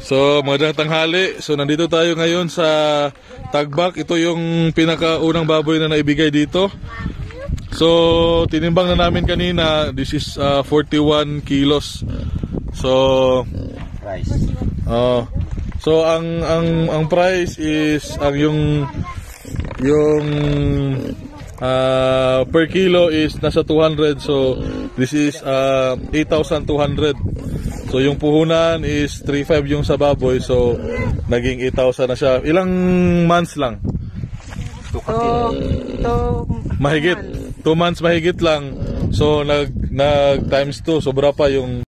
So, magandang tanghali. So, nandito tayo ngayon sa Tagbak. Ito yung pinakaunang baboy na naibigay dito. So, tinimbang na namin kanina. This is 41 kilos. So, Price. so ang price is yung per kilo is nasa 200. So, this is 8,200. So yung puhunan is 3,500 yung sa baboy, so naging 8,000 na siya. Ilang months lang? Mahigit 2 months mahigit lang. So nag times 2, sobra pa yung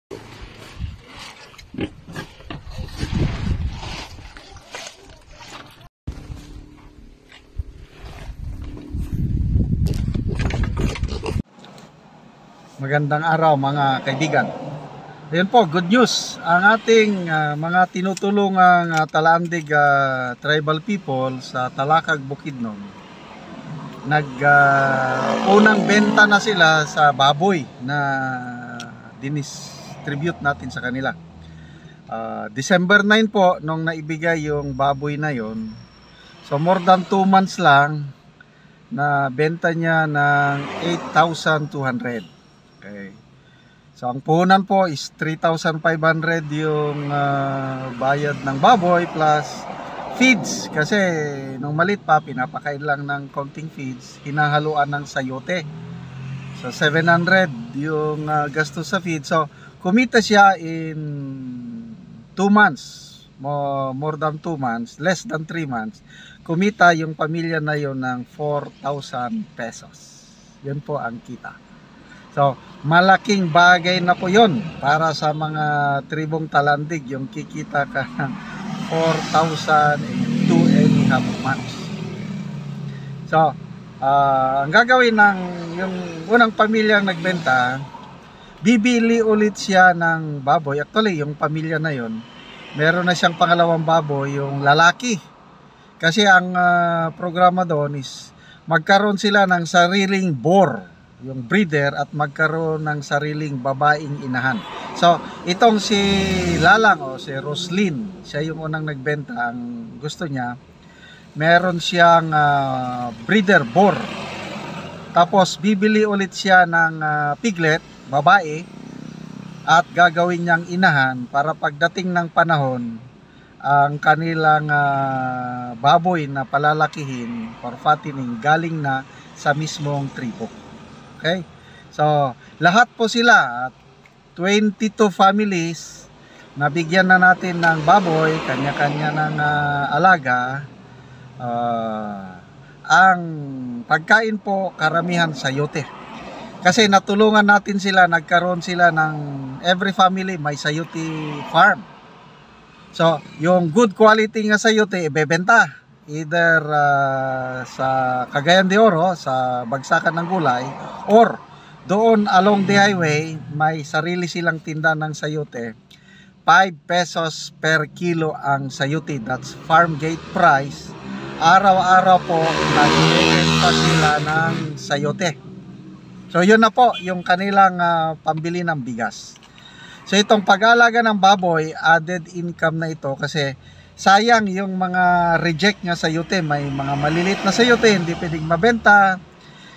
Magandang araw mga kaibigan. Ayun po, good news. Ang ating mga tinutulungang Talandig tribal people sa Talakag, Bukidnon, unang benta na sila sa baboy na dinistribute natin sa kanila. December 9 po nung naibigay yung baboy na yon. So more than 2 months lang na benta niya ng 8,200. Okay. So ang puhunan po is 3,500 yung bayad ng baboy plus feeds, kasi nung malit pa pinapakain lang ng konting feeds, hinahaluan ng sayote. So 700 yung gastos sa feed. So kumita siya in 2 months, more than 2 months, less than 3 months. Kumita yung pamilya na yon ng 4,000 pesos. Yun po ang kita. So, malaking bagay na po yun para sa mga tribong Talandig, yung kikita ka ng 4,000 in 2.5 months. So, ang gagawin ng yung unang pamilyang nagbenta, bibili ulit siya ng baboy. Actually, yung pamilya na yon, meron na siyang pangalawang baboy, yung lalaki. Kasi ang programa doon is magkaroon sila ng sariling boar, yung breeder, at magkaroon ng sariling babaeng inahan. So, itong si Lalang o si Roslyn, siya yung unang nagbenta. Ang gusto niya, meron siyang breeder boar. Tapos, bibili ulit siya ng piglet, babae, at gagawin niyang inahan para pagdating ng panahon, ang kanilang baboy na palalakihin for fattening galing na sa mismong tribo. Okay? So, lahat po sila, 22 families, nabigyan na natin ng baboy, kanya-kanya ng alaga. Ang pagkain po, karamihan sayote. Kasi natulungan natin sila, nagkaroon sila ng, every family may sayote farm. So, yung good quality nga sayote, ibebenta. Either sa Cagayan de Oro, sa bagsakan ng gulay, or doon along the highway, may sarili silang tinda ng sayote. 5 pesos per kilo ang sayote. That's farm gate price. Araw-araw po, nagbibenta sila ng sayote. So, yun na po yung kanilang pambili ng bigas. So, itong pag-aalaga ng baboy, added income na ito kasi sayang yung mga reject nga sayote. May mga malilit na sayote, hindi pwedeng mabenta.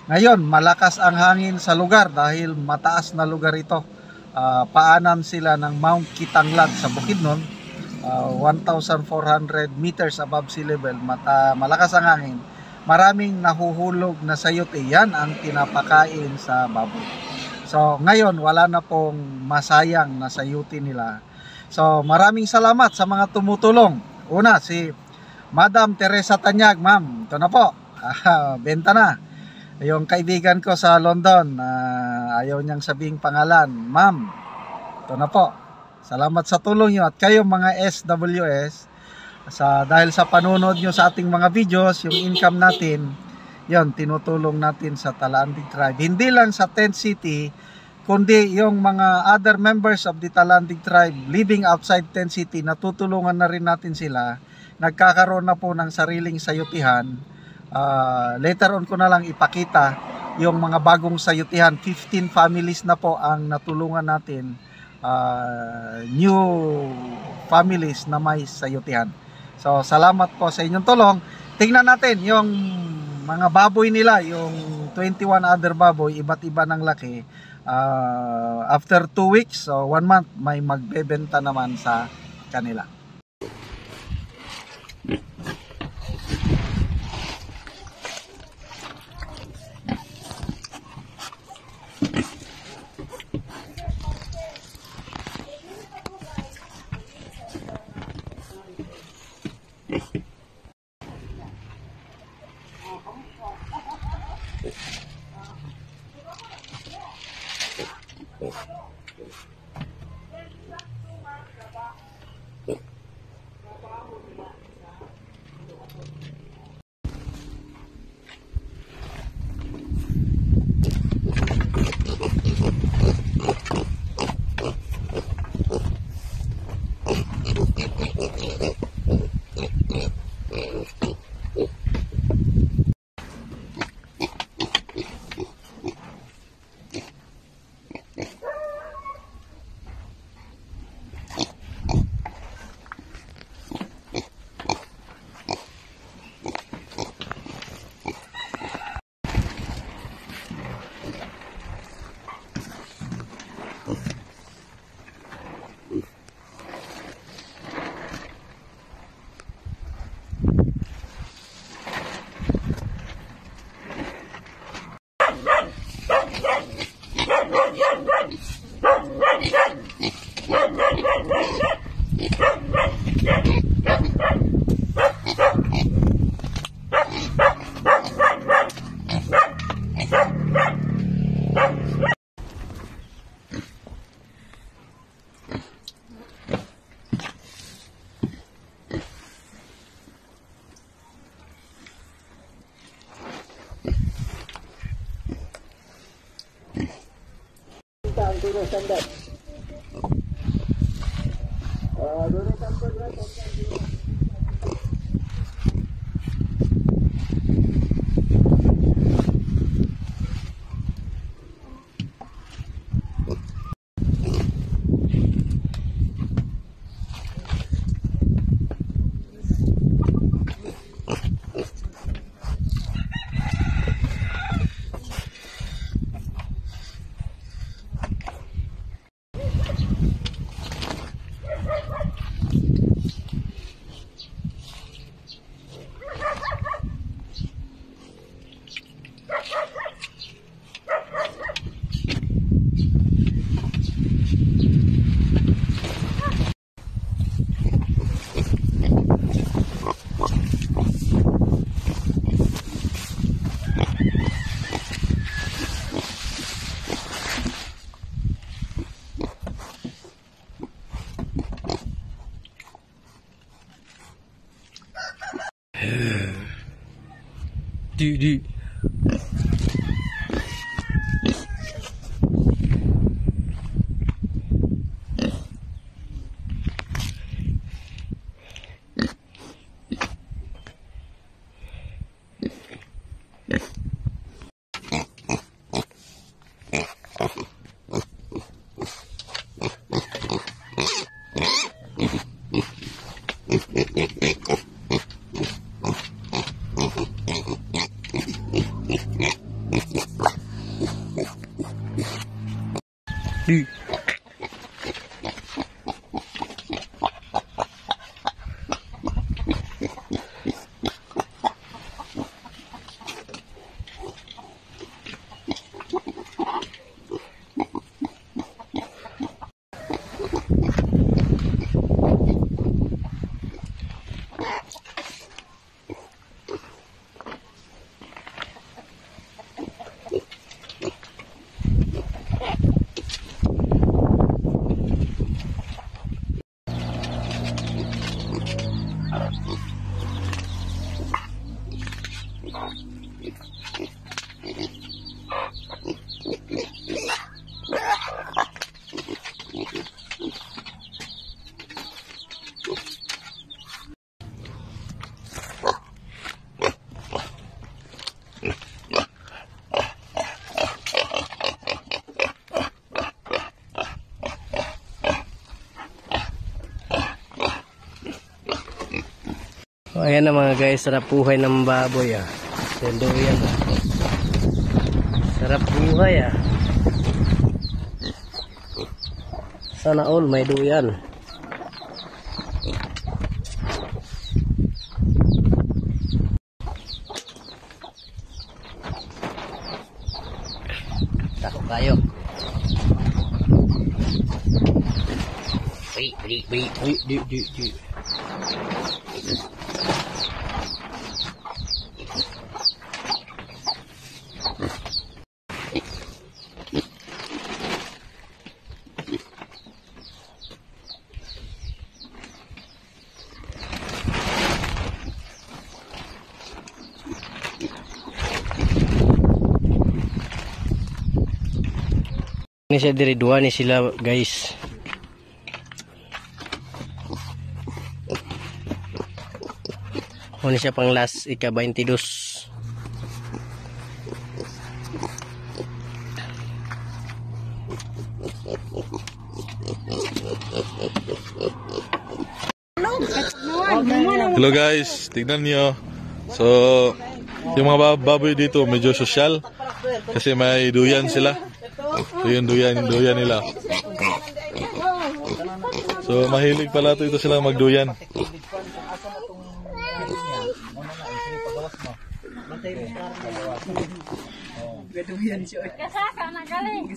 Ngayon, malakas ang hangin sa lugar dahil mataas na lugar ito. Paanan sila ng Mount Kitanglad sa Bukidnon, 1,400 meters above sea level. Malakas ang hangin. Maraming nahuhulog na sayote. Yan ang pinapakain sa baboy. So, ngayon, wala na pong masayang na sayote nila. So, maraming salamat sa mga tumutulong. Una, si Madam Teresa Tanyag, ma'am. Ito na po. Benta na. Yung kaibigan ko sa London, ayaw niyang sabing pangalan. Ma'am, ito na po. Salamat sa tulong niyo. At kayo mga SWS, dahil sa panunod niyo sa ating mga videos, yung income natin, yon tinutulong natin sa Talandig Tribe. Hindi lang sa Tent City, kundi yung mga other members of the Talandig Tribe living outside Tent City, natutulungan na rin natin sila. Nagkakaroon na po ng sariling sayutihan. Later on ko na lang ipakita yung mga bagong sayutihan. 15 families na po ang natulungan natin new families na may sayutihan. So salamat po sa inyong tulong. Tingnan natin yung mga baboy nila, yung 21 other baboy, iba't iba ng laki. After 2 weeks, so 1 month, may magbebenta naman sa kanila. Du. So, ayan na mga guys, sarap buhay ng baboy ah. Sendo yan ah. Sarap buhay ah. Sana all may duyan. Takot tayo. Di. Ini siya diri dua ni sila guys. Ini siya pang last ika-22. Hello guys, tignan niyo. So, yung mga baboy dito medyo sosyal kasi may duyan sila. So yung duyan nila. So mahilig pala ito sila magduyan. Kasaka na galing.